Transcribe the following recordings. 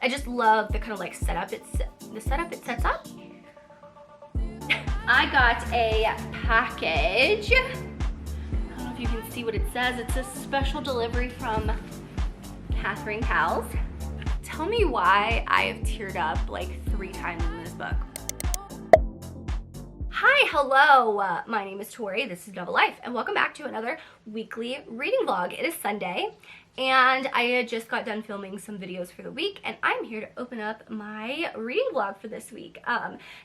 I just love the kind of like setup it sets up. I got a package. I don't know if you can see what it says. It's a special delivery from Catherine Cowles. Tell me why I have teared up like 3 times in this book. Hi, hello, my name is Tori, this is Double Life, and welcome back to another weekly reading vlog. It is Sunday, and I had just got done filming some videos for the week, and I'm here to open up my reading vlog for this week.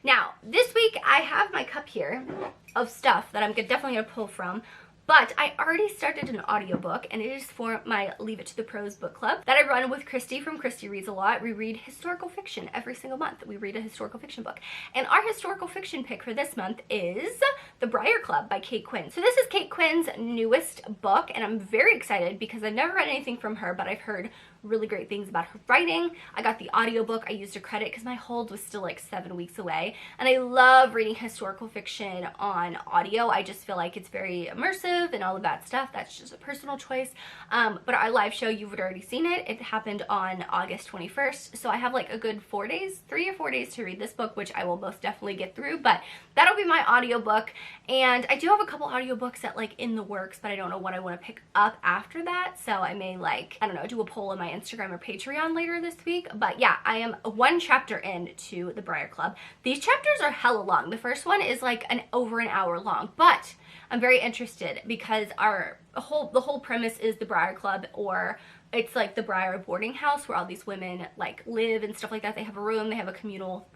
Now, this week I have my cup here of stuff that I'm definitely going to pull from, but I already started an audiobook, and it is for my Leave It to the Pros book club that I run with Christy from Christy Reads a Lot. We read historical fiction every single month. We read a historical fiction book. And our historical fiction pick for this month is The Briar Club by Kate Quinn. So this is Kate Quinn's newest book, and I'm very excited because I've never read anything from her, but I've heard really great things about her writing. I got the audiobook. I used a credit because my hold was still like 7 weeks away, and I love reading historical fiction on audio. I just feel like it's very immersive and all of that stuff. That's just a personal choice. But our live show, you've already seen it. It happened on August 21st, so I have like a good 4 days, 3 or 4 days to read this book, which I will most definitely get through, but that'll be my audiobook. And I do have a couple audiobooks that like in the works, but I don't know what I want to pick up after that, so I may like, I don't know, do a poll on my Instagram or Patreon later this week. But yeah, I am 1 chapter into The Briar Club. These chapters are hella long. The first one is like over an hour long, but I'm very interested because the whole premise is the Briar Club, or it's like the Briar boarding house where all these women like live and stuff like that. They have a room, they have a communal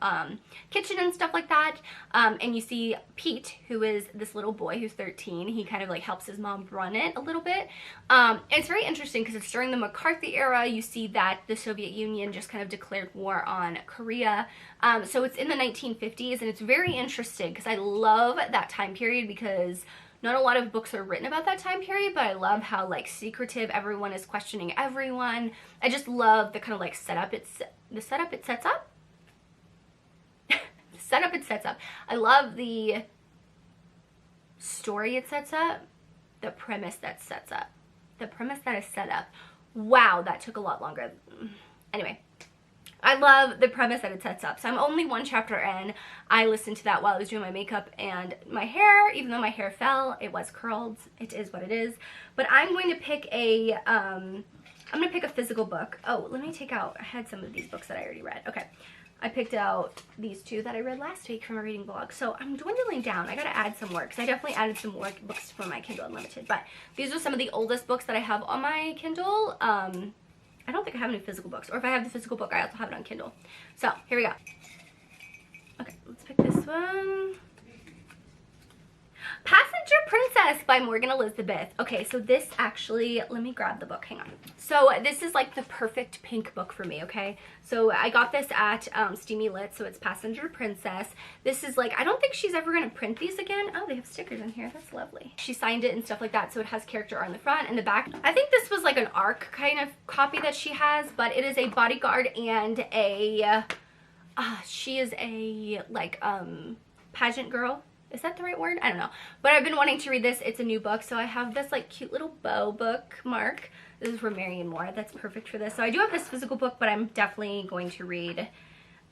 kitchen and stuff like that. And you see Pete, who is this little boy who's 13. He kind of like helps his mom run it a little bit. It's very interesting because it's during the McCarthy era. You see that the Soviet Union just kind of declared war on Korea. So it's in the 1950s, and it's very interesting because I love that time period because not a lot of books are written about that time period, but I love how like secretive everyone is, questioning everyone. I just love the kind of like setup it sets up. The setup it sets up. I love the story it sets up, the premise that sets up, the premise that is set up. Wow, that took a lot longer. Anyway, I love the premise that it sets up. So I'm only 1 chapter in. I listened to that while I was doing my makeup, and my hair, even though my hair fell, it was curled. It is what it is. But I'm going to pick a physical book. Oh, let me take out, I had some of these books that I already read. Okay. I picked out these 2 that I read last week from a reading blog. So I'm dwindling down. I gotta add some more because I definitely added some more books for my Kindle Unlimited. But these are some of the oldest books that I have on my Kindle. I don't think I have any physical books, or if I have the physical book, I also have it on Kindle. So here we go. Okay, let's pick this one. Passenger Princess by Morgan Elizabeth. Okay, so this actually, let me grab the book, hang on. So this is like the perfect pink book for me, okay? So I got this at Steamy Lit, so it's Passenger Princess. This is like, I don't think she's ever gonna print these again. Oh, they have stickers in here, that's lovely. She signed it and stuff like that, so it has character art on the front and the back. I think this was like an ARC kind of copy that she has, but it is a bodyguard and a, she is a like pageant girl. Is that the right word? I don't know. But I've been wanting to read this. It's a new book. So I have this like cute little bow bookmark. This is from Marion Moore. That's perfect for this. So I do have this physical book, but I'm definitely going to read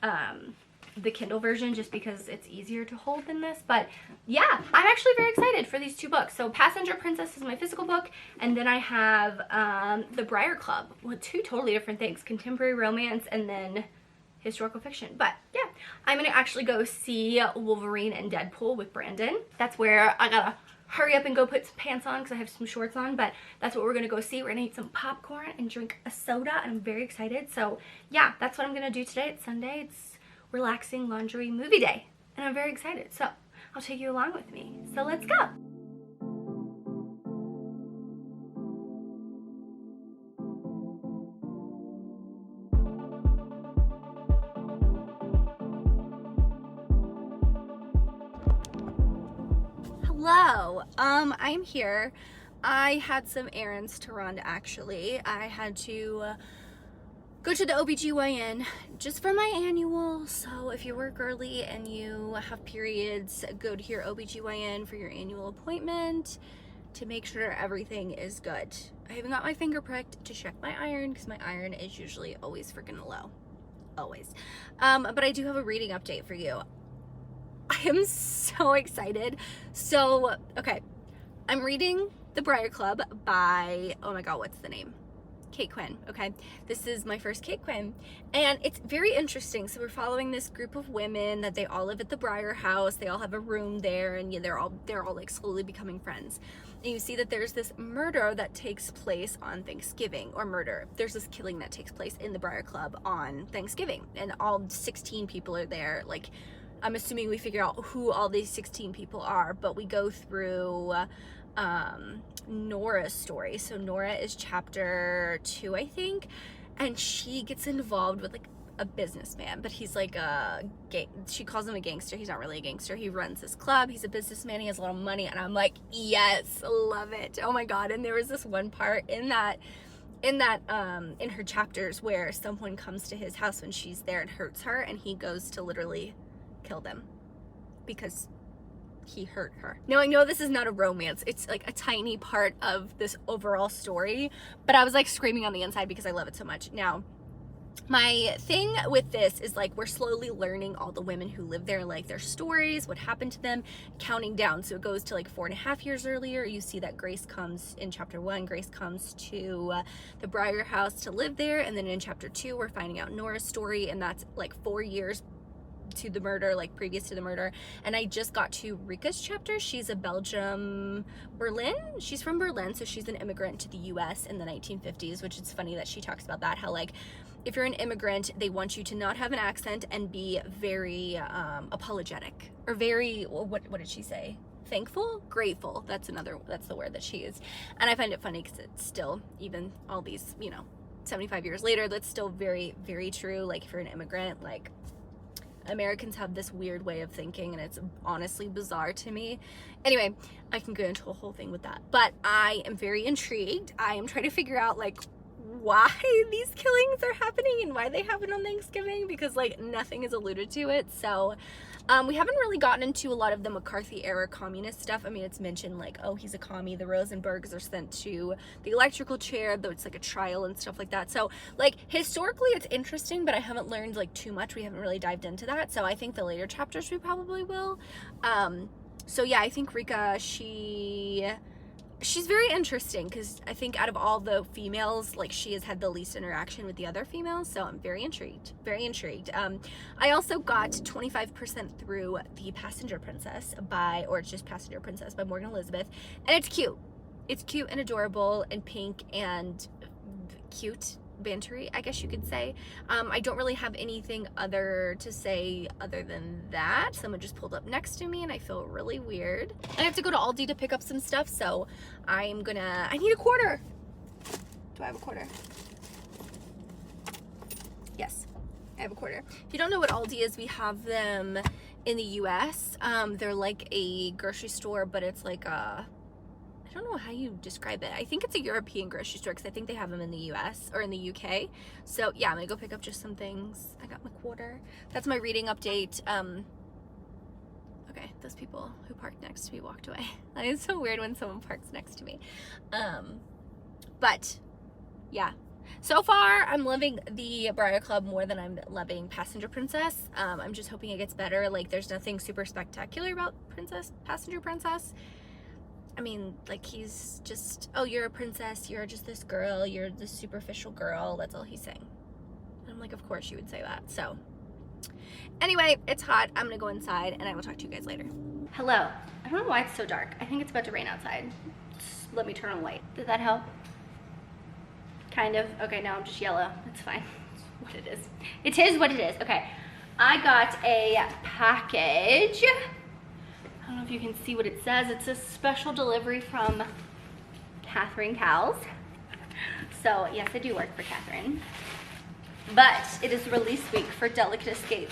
the Kindle version just because it's easier to hold than this. But yeah, I'm actually very excited for these 2 books. So Passenger Princess is my physical book, and then I have The Briar Club with 2 totally different things. Contemporary romance and then historical fiction. But yeah, I'm gonna actually go see Wolverine and Deadpool with Brandon. That's where I gotta hurry up and go put some pants on because I have some shorts on, but that's what we're gonna go see. We're gonna eat some popcorn and drink a soda, and I'm very excited. So yeah, that's what I'm gonna do today. It's Sunday. It's relaxing laundry movie day, and I'm very excited. So I'll take you along with me. So let's go. Hello, I'm here. I had some errands to run actually. I had to go to the OBGYN just for my annual. So if you work early and you have periods, go to your OBGYN for your annual appointment to make sure everything is good. I haven't got my finger pricked to check my iron because my iron is usually always freaking low. always. But I do have a reading update for you. I am so excited. So, okay, I'm reading The Briar Club by, oh my god, what's the name? Kate Quinn. Okay, this is my first Kate Quinn, and it's very interesting. So we're following this group of women that they all live at the Briar house. They all have a room there, and yeah, they're all like slowly becoming friends. And you see that there's this murder that takes place on Thanksgiving, or murder. There's this killing that takes place in the Briar Club on Thanksgiving, and all 16 people are there. Like, I'm assuming we figure out who all these 16 people are, but we go through Nora's story. So Nora is chapter 2, I think, and she gets involved with like a businessman, but he's like she calls him a gangster. He's not really a gangster. He runs this club. He's a businessman. He has a lot of money, and I'm like, yes, love it. Oh my god. And there was this one part in her chapters where someone comes to his house when she's there and hurts her, and he goes to literally kill them because he hurt her. Now, I know this is not a romance. It's like a tiny part of this overall story, but I was like screaming on the inside because I love it so much. Now, my thing with this is like we're slowly learning all the women who live there, like their stories, what happened to them, counting down. So it goes to like 4.5 years earlier. You see that Grace comes in chapter 1. Grace comes to the Briar house to live there, and then in chapter 2 we're finding out Nora's story, and that's like 4 years to the murder, like previous to the murder. And I just got to Rika's chapter. She's a Berlin. She's from Berlin, so she's an immigrant to the US in the 1950s, which is funny that she talks about that, how like if you're an immigrant, they want you to not have an accent and be very apologetic, or very, what did she say? Thankful? Grateful. That's the word that she used. And I find it funny because it's still, even all these, 75 years later, that's still very, very true. Like if you're an immigrant, like Americans have this weird way of thinking, and it's honestly bizarre to me. Anyway, I can go into a whole thing with that, but I am very intrigued. I am trying to figure out like why these killings are happening and why they happen on Thanksgiving, because like nothing is alluded to it. So we haven't really gotten into a lot of the McCarthy era communist stuff. I mean, it's mentioned like, oh, he's a commie, the Rosenbergs are sent to the electrical chair, though it's like a trial and stuff like that. So like historically it's interesting, but I haven't learned like too much. We haven't really dived into that. So I think the later chapters we probably will. So yeah, I think Rika, she's very interesting because I think out of all the females, like she has had the least interaction with the other females, so I'm very intrigued, very intrigued. I also got 25% through The Passenger Princess or it's just Passenger Princess by Morgan Elizabeth, and it's cute. It's cute and adorable and pink and cute, bantery, I guess you could say. I don't really have anything other to say other than that. Someone just pulled up next to me and I feel really weird. I have to go to Aldi to pick up some stuff, so I need a quarter. Do I have a quarter? Yes, I have a quarter. If you don't know what Aldi is, we have them in the US. They're like a grocery store, but it's like I don't know how you describe it. I think it's a European grocery store because I think they have them in the US or in the UK. So yeah, I'm gonna go pick up just some things. I got my quarter. That's my reading update. Okay, those people who parked next to me walked away. That is so weird when someone parks next to me. But yeah, so far I'm loving the Briar Club more than I'm loving Passenger Princess. I'm just hoping it gets better. Like there's nothing super spectacular about Passenger Princess. I mean, like he's just, oh, you're a princess, you're just this girl, you're this superficial girl, that's all he's saying. And I'm like, of course you would say that. So anyway, it's hot. I'm gonna go inside and I will talk to you guys later. Hello. I don't know why it's so dark. I think it's about to rain outside. Just let me turn on the light. Did that help? Kind of. Okay, now I'm just yellow. It's fine. It's what it is. It is what it is. Okay. I got a package. I don't know if you can see what it says. It's a special delivery from Catherine Cowles. So yes, I do work for Catherine. But it is release week for Delicate Escape.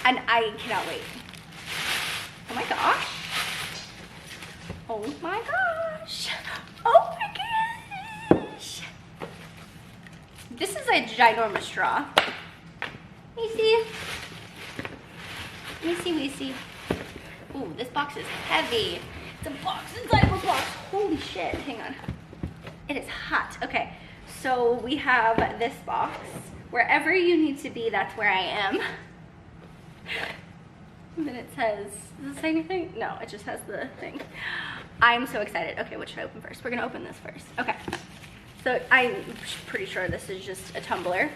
And I cannot wait. Oh my gosh. Oh my gosh. Oh my gosh. This is a ginormous straw. Let me see. Let me see, we see. Ooh, this box is heavy. It's a box inside of a box. Holy shit, hang on. It is hot. Okay, so we have this box where wherever you need to be, that's where I am. And then it says, does it say anything? No, it just has the thing. I'm so excited. Okay, what should I open first? We're gonna open this first. Okay. So I'm pretty sure this is just a tumbler.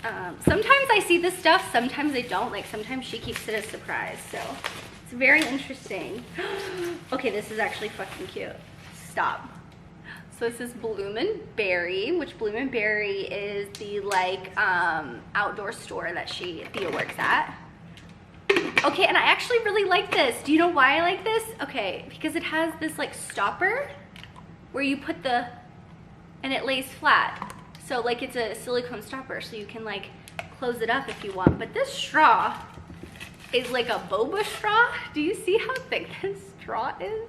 Sometimes I see this stuff, sometimes I don't. Like sometimes she keeps it a surprise, so it's very interesting. Okay, this is actually fucking cute. Stop. So this is Bloomin' Berry, which Bloomin' Berry is the like outdoor store that Thea works at. Okay, and I actually really like this. Do you know why I like this? Okay, because it has this like stopper where you put and it lays flat. So like it's a silicone stopper, so you can like close it up if you want. But this straw is like a boba straw. Do you see how thick this straw is?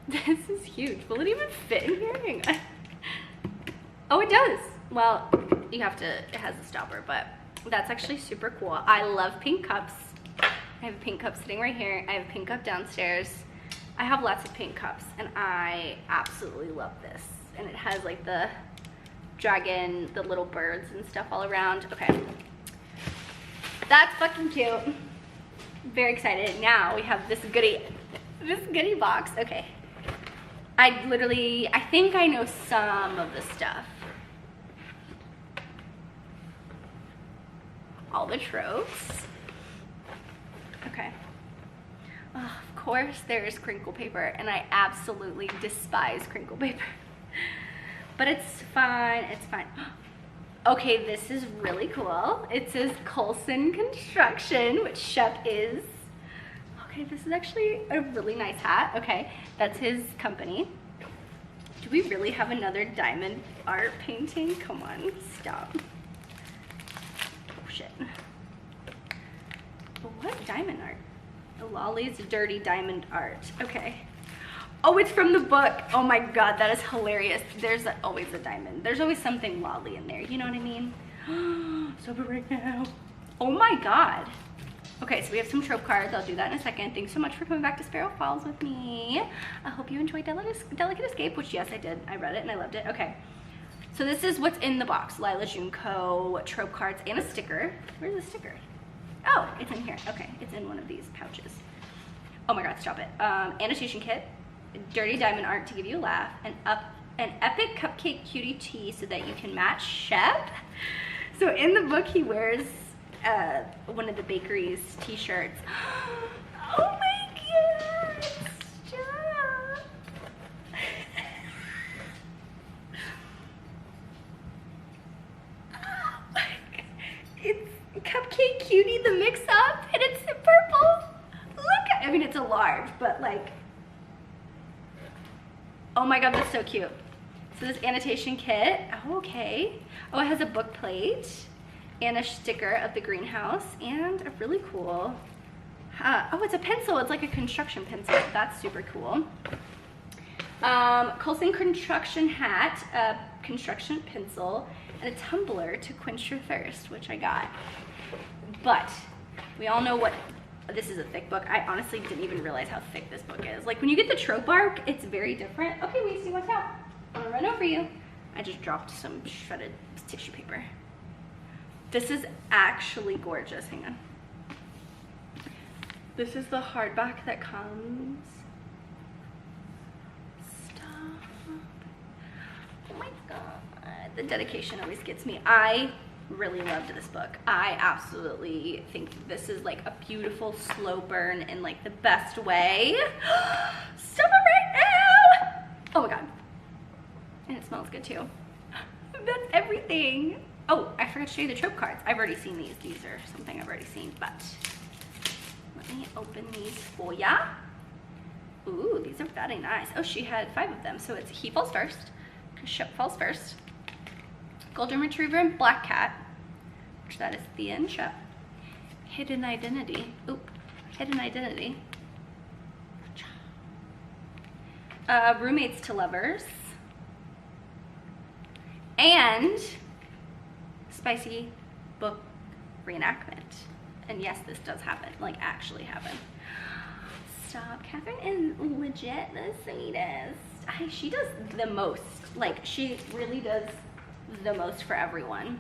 This is huge. Will it even fit in here? Hang on. Oh, it does. Well, you have to, it has a stopper, but that's actually super cool. I love pink cups. I have a pink cup sitting right here. I have a pink cup downstairs. I have lots of pink cups, and I absolutely love this. And it has like the dragon, the little birds and stuff all around. Okay. That's fucking cute. Very excited. Now we have this goodie box. Okay. I think I know some of the stuff. All the tropes. Okay. Oh, of course there's crinkle paper, and I absolutely despise crinkle paper. But it's fine, it's fine. Okay, this is really cool. It says Coulson Construction, which Shep is. Okay, this is actually a really nice hat. Okay, that's his company. Do we really have another diamond art painting? Come on, stop. Oh shit. What diamond art? Lolly's Dirty Diamond Art. Okay. Oh, it's from the book. Oh my god, that is hilarious. There's always a diamond. There's always something Lolly in there. You know what I mean? Sober right now. Oh my god. Okay, so we have some trope cards. I'll do that in a second. Thanks so much for coming back to Sparrow Falls with me. I hope you enjoyed Delicate Escape, which yes, I did. I read it and I loved it. Okay. So this is what's in the box. Lila Junko, trope cards, and a sticker. Where's the sticker? Oh, it's in here. Okay, it's in one of these pouches. Oh my god, stop it. Annotation kit, dirty diamond art to give you a laugh, an epic cupcake cutie tee so that you can match Shep. So in the book, he wears one of the bakery's t-shirts. Oh my god, stop. It's Cupcake Cutie, the mix-up, and it's in purple. Look, I mean, it's a large, but like, oh my god, that's so cute. So this annotation kit, oh, okay. Oh, it has a book plate and a sticker of the greenhouse and a really cool, oh, it's a pencil. It's like a construction pencil. That's super cool. Coulson Construction hat, a construction pencil, and a tumbler to quench your thirst, which I got. But we all know what, this is a thick book. I honestly didn't even realize how thick this book is. Like when you get the trope arc, it's very different. Okay, Weezy, watch out. I'm gonna run over you. I just dropped some shredded tissue paper. This is actually gorgeous. Hang on. This is the hardback that comes. Stop. Oh my god. The dedication always gets me. I really loved this book. I absolutely think this is like a beautiful slow burn in like the best way. Stop it right now! Oh my god. And it smells good too. That's everything. Oh, I forgot to show you the trope cards. I've already seen these. These are something I've already seen, but let me open these for ya. Ooh, these are very nice. Oh, she had 5 of them. So it's He Falls First, because Shep falls first. Golden Retriever and Black Cat, which that is Thea and Shep. Hidden Identity. Oop, Hidden Identity. Roommates to Lovers. And Spicy Book Reenactment. And yes, this does happen, like actually happen. Stop, Catherine is legit the sweetest. She does the most. Like she really does the most for everyone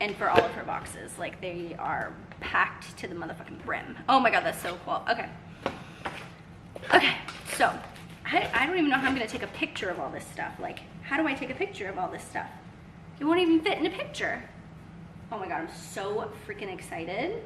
and for all of her boxes. Like, they are packed to the motherfucking brim. Oh my god, that's so cool. Okay. Okay, so I don't even know how I'm gonna take a picture of all this stuff. Like, how do I take a picture of all this stuff? It won't even fit in a picture. Oh my god, I'm so freaking excited.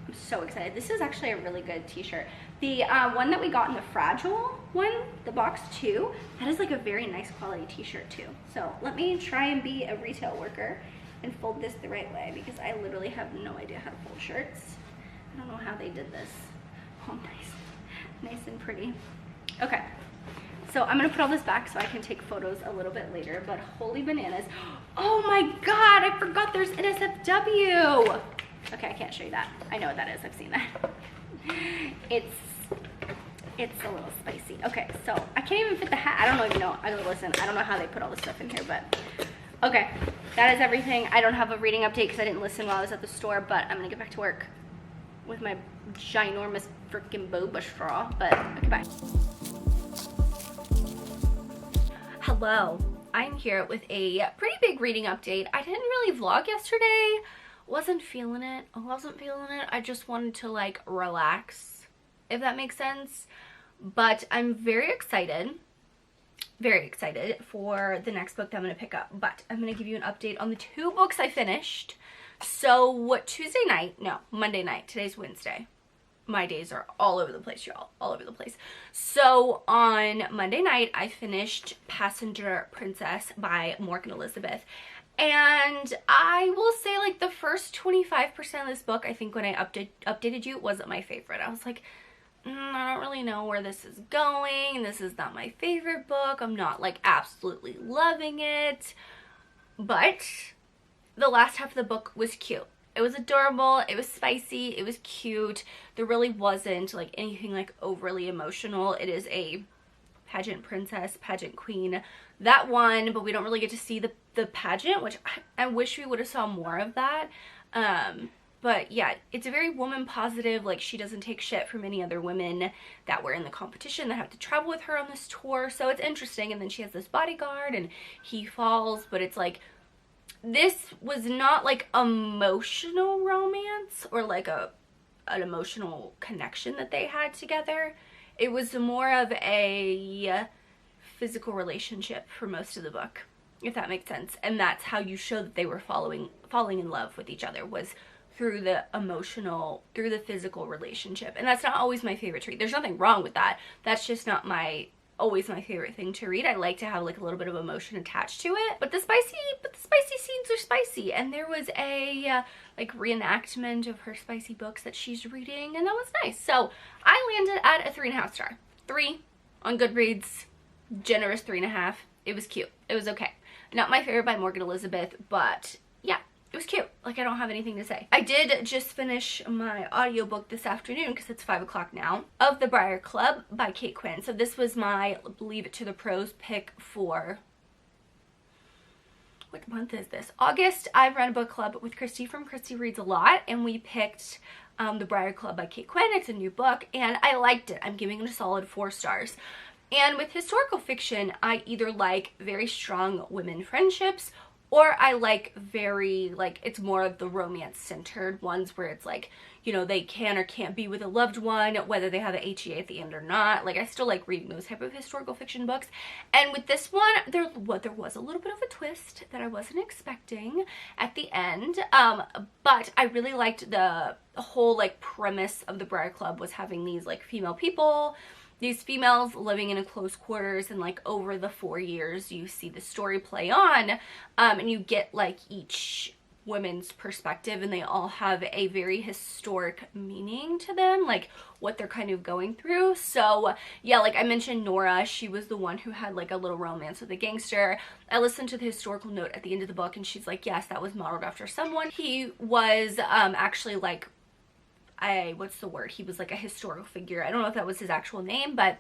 I'm so excited. This is actually a really good t-shirt. The one that we got in the Fragile one, the box 2, that is like a very nice quality t-shirt too. So let me try and be a retail worker and fold this the right way, because I literally have no idea how to fold shirts. I don't know how they did this. Oh, nice and pretty. Okay, so I'm gonna put all this back so I can take photos a little bit later, but holy bananas. Oh my god, I forgot there's NSFW. Okay, I can't show you that. I know what that is, I've seen that. It's a little spicy. Okay, so I can't even fit the hat. I don't even know. Listen, I don't know how they put all this stuff in here, but okay, that is everything. I don't have a reading update because I didn't listen while I was at the store, but I'm gonna get back to work with my ginormous freaking boba straw. But okay, bye. Hello, I'm here with a pretty big reading update. I didn't really vlog yesterday. Wasn't feeling it. I just wanted to like relax, if that makes sense. But I'm very excited for the next book that I'm going to pick up. But I'm going to give you an update on the 2 books I finished. So Monday night. Today's Wednesday. My days are all over the place, y'all. All over the place. So on Monday night, I finished Passenger Princess by Morgan Elizabeth. And I will say, like, the first 25% of this book, I think when I updated you, wasn't my favorite. I was like, I don't really know where this is going. This is not my favorite book. I'm not, like, absolutely loving it. But the last half of the book was cute. It was adorable. It was spicy. It was cute. There really wasn't, like, anything, like, overly emotional. It is a pageant princess, pageant queen, that one, but we don't really get to see the pageant, which I wish we would have saw more of that. But yeah, it's a very woman positive. Like, she doesn't take shit from any other women that were in the competition that have to travel with her on this tour, so it's interesting. And then she has this bodyguard and he falls, but it's like, this was not like emotional romance or like an emotional connection that they had together. It was more of a physical relationship for most of the book, if that makes sense. And that's how you show that they were falling in love with each other, was through the physical relationship. And that's not always my favorite treat. There's nothing wrong with that. That's just not always my favorite thing to read. I like to have like a little bit of emotion attached to it. But the spicy scenes are spicy. And there was a like reenactment of her spicy books that she's reading, and that was nice. So I landed at a 3.5 star. 3 on Goodreads. Generous 3.5. It was cute. It was okay. Not my favorite by Morgan Elizabeth, but yeah, it was cute. Like, I don't have anything to say. I did just finish my audiobook this afternoon, because it's 5 o'clock now, of The Briar Club by Kate Quinn. So this was my Leave It to the Pros pick for, what month is this? August. I've run a book club with Christy from Christy Reads a Lot, and we picked The Briar Club by Kate Quinn. It's a new book, and I liked it. I'm giving it a solid 4 stars. And with historical fiction, I either like very strong women friendships, or I like very, like, it's more of the romance-centered ones where it's like, you know, they can or can't be with a loved one, whether they have an HEA at the end or not. Like, I still like reading those type of historical fiction books. And with this one, there was a little bit of a twist that I wasn't expecting at the end. But I really liked the whole, like, premise of the Briar Club was having these, like, female people, these females living in a close quarters, and like over the 4 years you see the story play on, and you get like each women's perspective, and they all have a very historic meaning to them, like what they're kind of going through. So yeah, like I mentioned, Nora, she was the one who had like a little romance with a gangster. I listened to the historical note at the end of the book, and she's like, yes, that was modeled after someone. He was actually like, what's the word? He was like a historical figure. I don't know if that was his actual name, but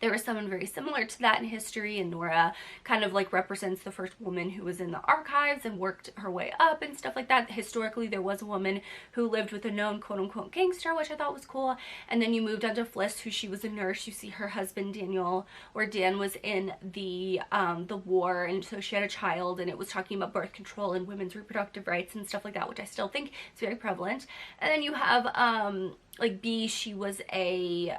there was someone very similar to that in history, and Nora kind of like represents the first woman who was in the archives and worked her way up and stuff like that. Historically, there was a woman who lived with a known quote-unquote gangster, which I thought was cool. And then you moved on to Fliss, who she was a nurse. You see her husband Daniel, or Dan, was in the war, and so she had a child, and it was talking about birth control and women's reproductive rights and stuff like that, which I still think is very prevalent. And then you have like B, she was a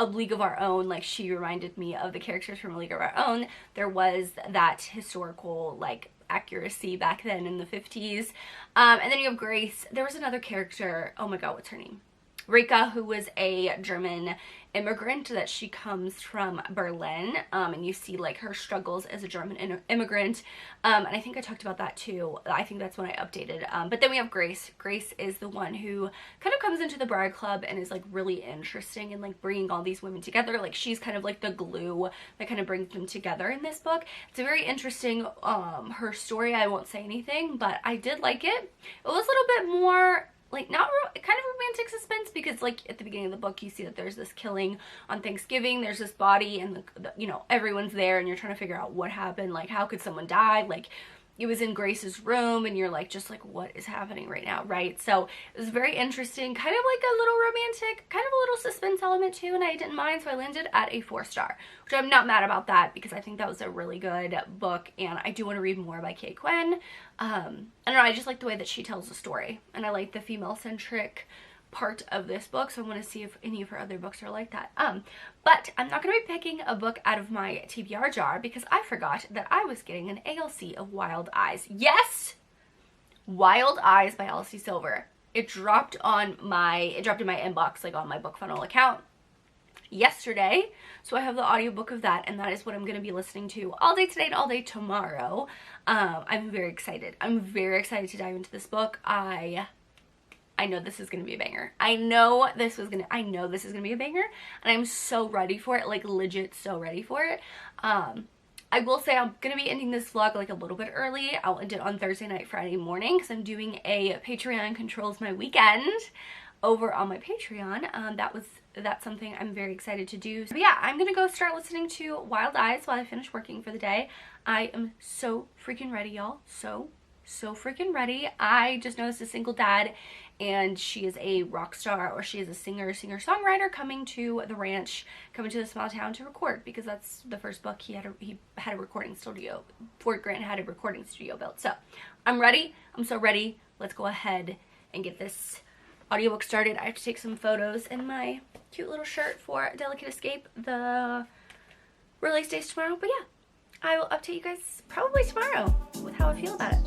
League of Our Own. Like, she reminded me of the characters from A League of Our Own. There was that historical like accuracy back then in the 50s. And then you have Grace. There was another character, oh my god, what's her name? Rika, who was a German immigrant, that she comes from Berlin, and you see like her struggles as a German immigrant, and I think I talked about that too. I think that's when I updated. But then we have Grace. Grace is the one who kind of comes into the Bride Club and is like really interesting and like bringing all these women together. Like, she's kind of like the glue that kind of brings them together in this book. It's a very interesting her story. I won't say anything, but I did like it. It was a little bit more like kind of romantic suspense, because like at the beginning of the book you see that there's this killing on Thanksgiving, there's this body, and you know, everyone's there and you're trying to figure out what happened, like how could someone die, like it was in Grace's room, and you're like, just like, what is happening right now, right? So it was very interesting, kind of like a little romantic, kind of a little suspense element too, and I didn't mind, so I landed at a 4-star, which I'm not mad about that, because I think that was a really good book, and I do want to read more by Kay Quinn. I don't know, I just like the way that she tells the story, and I like the female-centric part of this book, so I want to see if any of her other books are like that. But I'm not going to be picking a book out of my TBR jar, because I forgot that I was getting an ALC of Wild Eyes. Yes! Wild Eyes by Elsie Silver. It dropped in my inbox, like on my BookFunnel account yesterday, so I have the audiobook of that, and that is what I'm going to be listening to all day today and all day tomorrow. I'm very excited. I'm very excited to dive into this book. I know this is going to be a banger. I know this is going to be a banger, and I'm so ready for it, like legit so ready for it. I will say I'm going to be ending this vlog like a little bit early. I'll end it on Thursday night, Friday morning, because I'm doing a Patreon Controls My Weekend over on my Patreon. That's something I'm very excited to do. So yeah, I'm gonna go start listening to Wild Eyes while I finish working for the day. I am so freaking ready, y'all. So freaking ready. I just noticed a single dad, and she is a rock star, or she is a singer-songwriter coming to the ranch, coming to the small town to record, because that's the first book he had a recording studio. Fort Grant had a recording studio built. So I'm ready. I'm so ready. Let's go ahead and get this audiobook started. I have to take some photos in my cute little shirt for Delicate Escape. The release date's tomorrow, but yeah, I will update you guys probably tomorrow with how I feel about it.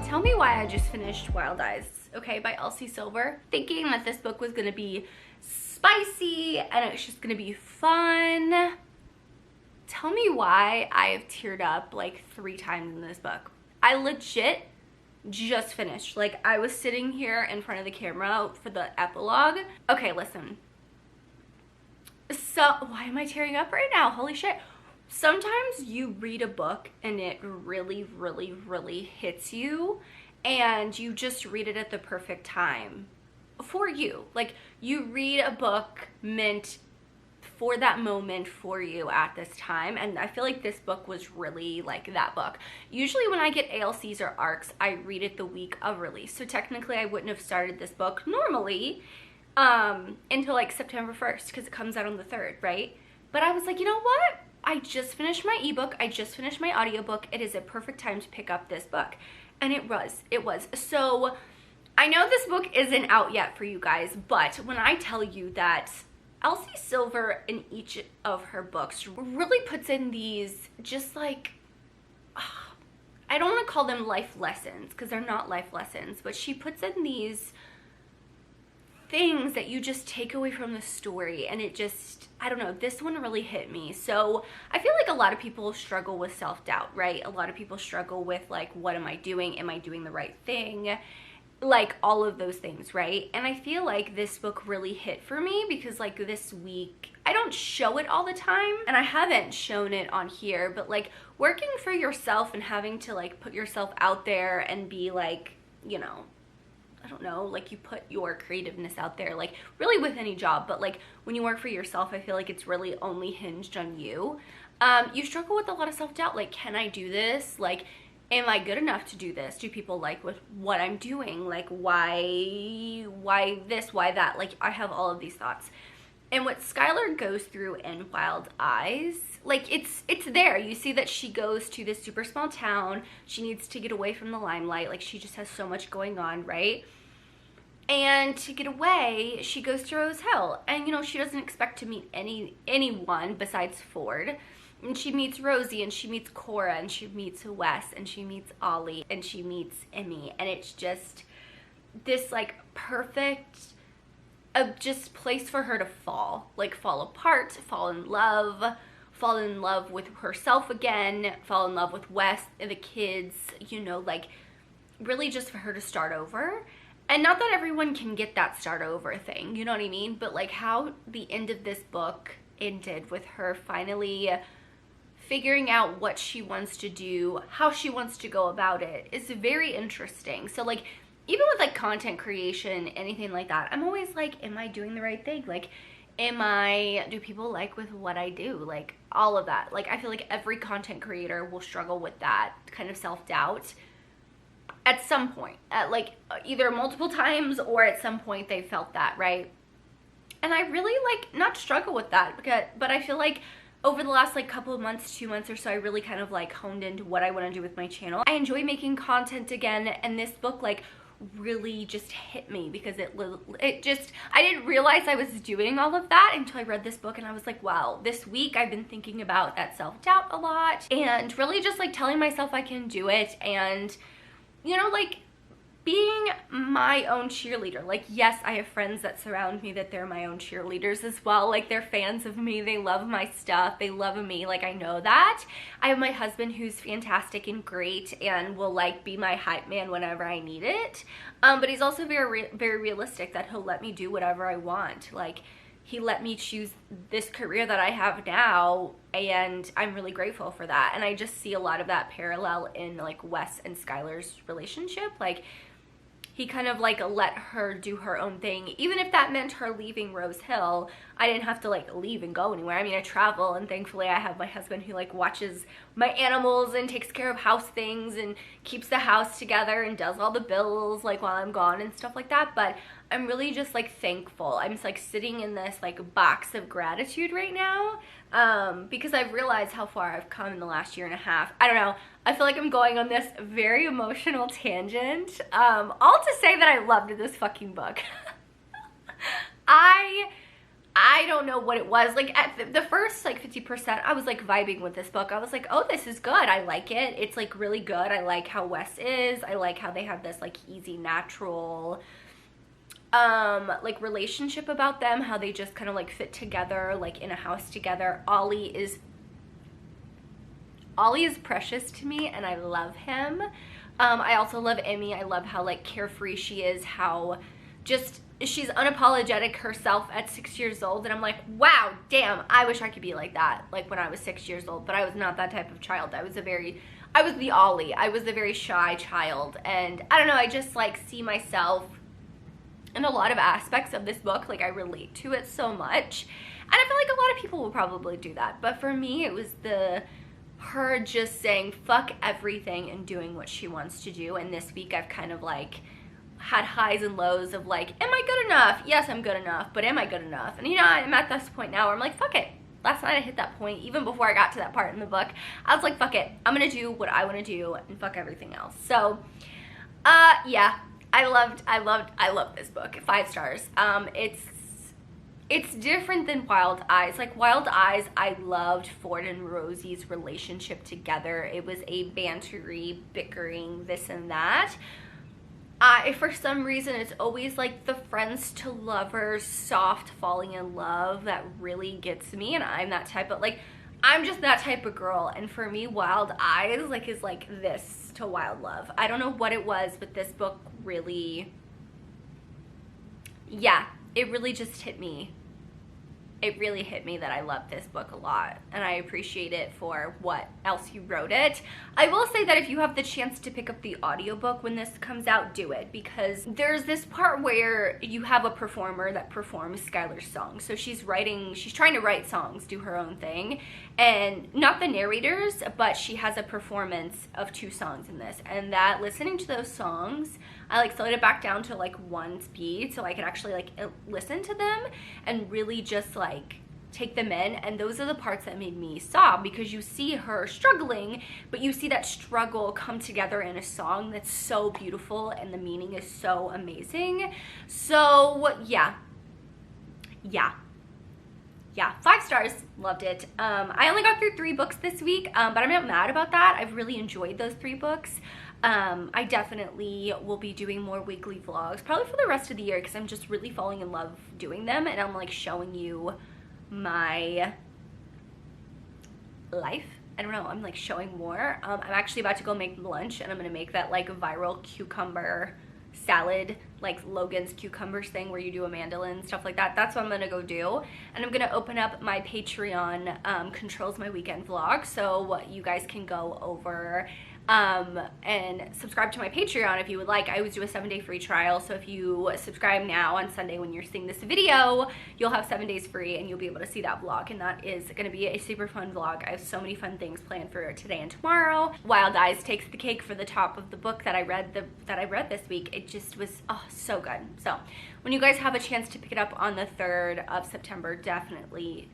Tell me why I just finished Wild Eyes, okay, by Elsie Silver, thinking that this book was gonna be spicy and it was just gonna be fun. Tell me why I have teared up like 3 times in this book. I legit just finished. Like, I was sitting here in front of the camera for the epilogue. Okay, listen. So, why am I tearing up right now? Holy shit. Sometimes you read a book and it really, really, really hits you, and you just read it at the perfect time for you. Like, you read a book meant for that moment for you at this time, and I feel like this book was really like that book. Usually when I get ALCs or ARCs, I read it the week of release, so technically I wouldn't have started this book normally until like September 1st, because it comes out on the 3rd, right? But I was like, you know what? I just finished my ebook, I just finished my audiobook, it is a perfect time to pick up this book. And it was. So I know this book isn't out yet for you guys, but when I tell you that Elsie Silver in each of her books really puts in these just like, I don't want to call them life lessons, because they're not life lessons, but she puts in these things that you just take away from the story, and it just, I don't know, this one really hit me. So I feel like a lot of people struggle with self-doubt, right? A lot of people struggle with like, what am I doing? Am I doing the right thing? Like all of those things, right? And I feel like this book really hit for me because like this week, I don't show it all the time, and I haven't shown it on here, but like working for yourself and having to like put yourself out there and be like, you know, I don't know, like you put your creativeness out there, like really with any job, but like when you work for yourself, I feel like it's really only hinged on you. You struggle with a lot of self-doubt, like, can I do this? Like, am I good enough to do this? Do people like what I'm doing? Like, why this, why that? Like, I have all of these thoughts. And what Skylar goes through in Wild Eyes, like it's there. You see that she goes to this super small town. She needs to get away from the limelight. Like, she just has so much going on, right? And to get away, she goes to Rose Hill. And, you know, she doesn't expect to meet anyone besides Ford. And she meets Rosie, and she meets Cora, and she meets Wes, and she meets Ollie, and she meets Emmy. And it's just this, like, perfect just place for her to fall. Like, fall apart, fall in love with herself again, fall in love with Wes and the kids, you know, like, really just for her to start over. And not that everyone can get that start over thing, you know what I mean? But like how the end of this book ended with her finally figuring out what she wants to do, how she wants to go about it, is very interesting. So like, even with like content creation, anything like that, I'm always like, am I doing the right thing? Like, do people like with what I do? Like, all of that. Like, I feel like every content creator will struggle with that kind of self-doubt at some point, at like either multiple times or at some point they felt that, right? And I really like not struggle with that, but I feel like over the last like couple of months, 2 months or so, I really kind of like honed into what I want to do with my channel. I enjoy making content again, and this book like really just hit me because it just, I didn't realize I was doing all of that until I read this book, and I was like, wow, this week I've been thinking about that self-doubt a lot and really just like telling myself I can do it, and you know, like being my own cheerleader. Like, yes, I have friends that surround me that they're my own cheerleaders as well. Like, they're fans of me. They love my stuff. They love me. Like, I know that. I have my husband who's fantastic and great and will, like, be my hype man whenever I need it. But he's also very realistic that he'll let me do whatever I want. Like, he let me choose this career that I have now, and I'm really grateful for that. And I just see a lot of that parallel in, like, Wes and Skylar's relationship. Like, he kind of like let her do her own thing, even if that meant her leaving Rose Hill. I didn't have to like leave and go anywhere. I mean, I travel, and thankfully I have my husband who like watches my animals and takes care of house things and keeps the house together and does all the bills like while I'm gone and stuff like that. But I'm really just like thankful. I'm just like sitting in this like box of gratitude right now, because I've realized how far I've come in the last year and a half. I don't know. I feel like I'm going on this very emotional tangent. All to say that I loved this fucking book. I don't know what it was. Like, at the first, like, 50%, I was, like, vibing with this book. I was like, oh, this is good. I like it. It's, like, really good. I like how Wes is. I like how they have this, like, easy, natural, like, relationship about them. How they just kind of, like, fit together, like, in a house together. Ollie is precious to me, and I love him. I also love Emmy. I love how, like, carefree she is, how just she's unapologetic herself at 6 years old, and I'm like, wow, damn, I wish I could be like that, like when I was 6 years old. But I was not that type of child. I was the Ollie. I was the very shy child, and I don't know, I just like see myself in a lot of aspects of this book. Like, I relate to it so much, and I feel like a lot of people will probably do that, but for me it was her just saying fuck everything and doing what she wants to do. And this week I've kind of like had highs and lows of like, am I good enough? Yes, I'm good enough, but am I good enough? And you know, I'm at this point now where I'm like, fuck it. Last night I hit that point, even before I got to that part in the book. I was like, fuck it. I'm gonna do what I want to do and fuck everything else. So, yeah, I love this book. 5 stars. It's different than Wild Eyes. Like, Wild Eyes, I loved Ford and Rosie's relationship together. It was a bantery, bickering, this and that. for some reason, it's always like the friends to lovers, soft falling in love that really gets me, and I'm that type of, like, I'm just that type of girl, and for me, Wild Eyes, like, is like this to Wild Love. I don't know what it was, but this book really, yeah, it really just hit me. It really hit me that I love this book a lot, and I appreciate it for what else you wrote it. I will say that if you have the chance to pick up the audiobook when this comes out, do it, because there's this part where you have a performer that performs Skylar's songs. So she's trying to write songs, do her own thing, and not the narrators, but she has a performance of 2 songs in this, and that listening to those songs, I like slowed it back down to like 1 speed so I could actually like listen to them and really just like take them in. And those are the parts that made me sob, because you see her struggling, but you see that struggle come together in a song that's so beautiful and the meaning is so amazing. So yeah, 5 stars, loved it. I only got through 3 books this week, but I'm not mad about that. I've really enjoyed those 3 books. I definitely will be doing more weekly vlogs, probably for the rest of the year, because I'm just really falling in love doing them, and I'm like showing you my life. I don't know, I'm like showing more. I'm actually about to go make lunch, and I'm gonna make that like viral cucumber salad, like Logan's cucumbers thing where you do a mandolin, stuff like that. That's what I'm gonna go do. And I'm gonna open up my Patreon, controls my weekend vlog, so you guys can go over and subscribe to my Patreon if you would like. I always do a 7-day free trial, so if you subscribe now on Sunday when you're seeing this video, you'll have 7 days free and you'll be able to see that vlog, and that is gonna be a super fun vlog. I have so many fun things planned for today and tomorrow. Wild Eyes takes the cake for the top of the book that I read this week. It just was so good. So when you guys have a chance to pick it up on the 3rd of September, definitely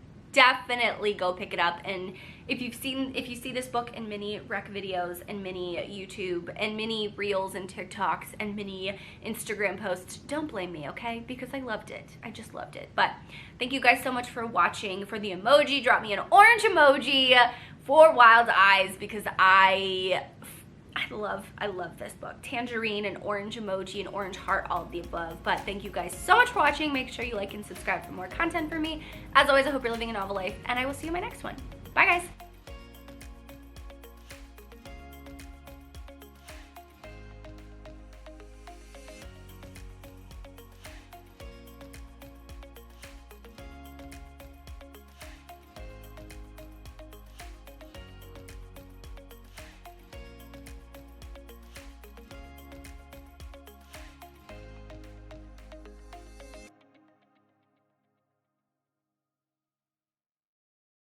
go pick it up. And if you see this book in many rec videos and many YouTube and many reels and TikToks and many Instagram posts, don't blame me, okay? Because I loved it. I just loved it. But thank you guys so much for watching. For the emoji, drop me an orange emoji for Wild Eyes, because I love this book. Tangerine and orange emoji and orange heart, all of the above. But thank you guys so much for watching. Make sure you like and subscribe for more content from me. As always, I hope you're living a novel life, and I will see you in my next one. Bye, guys.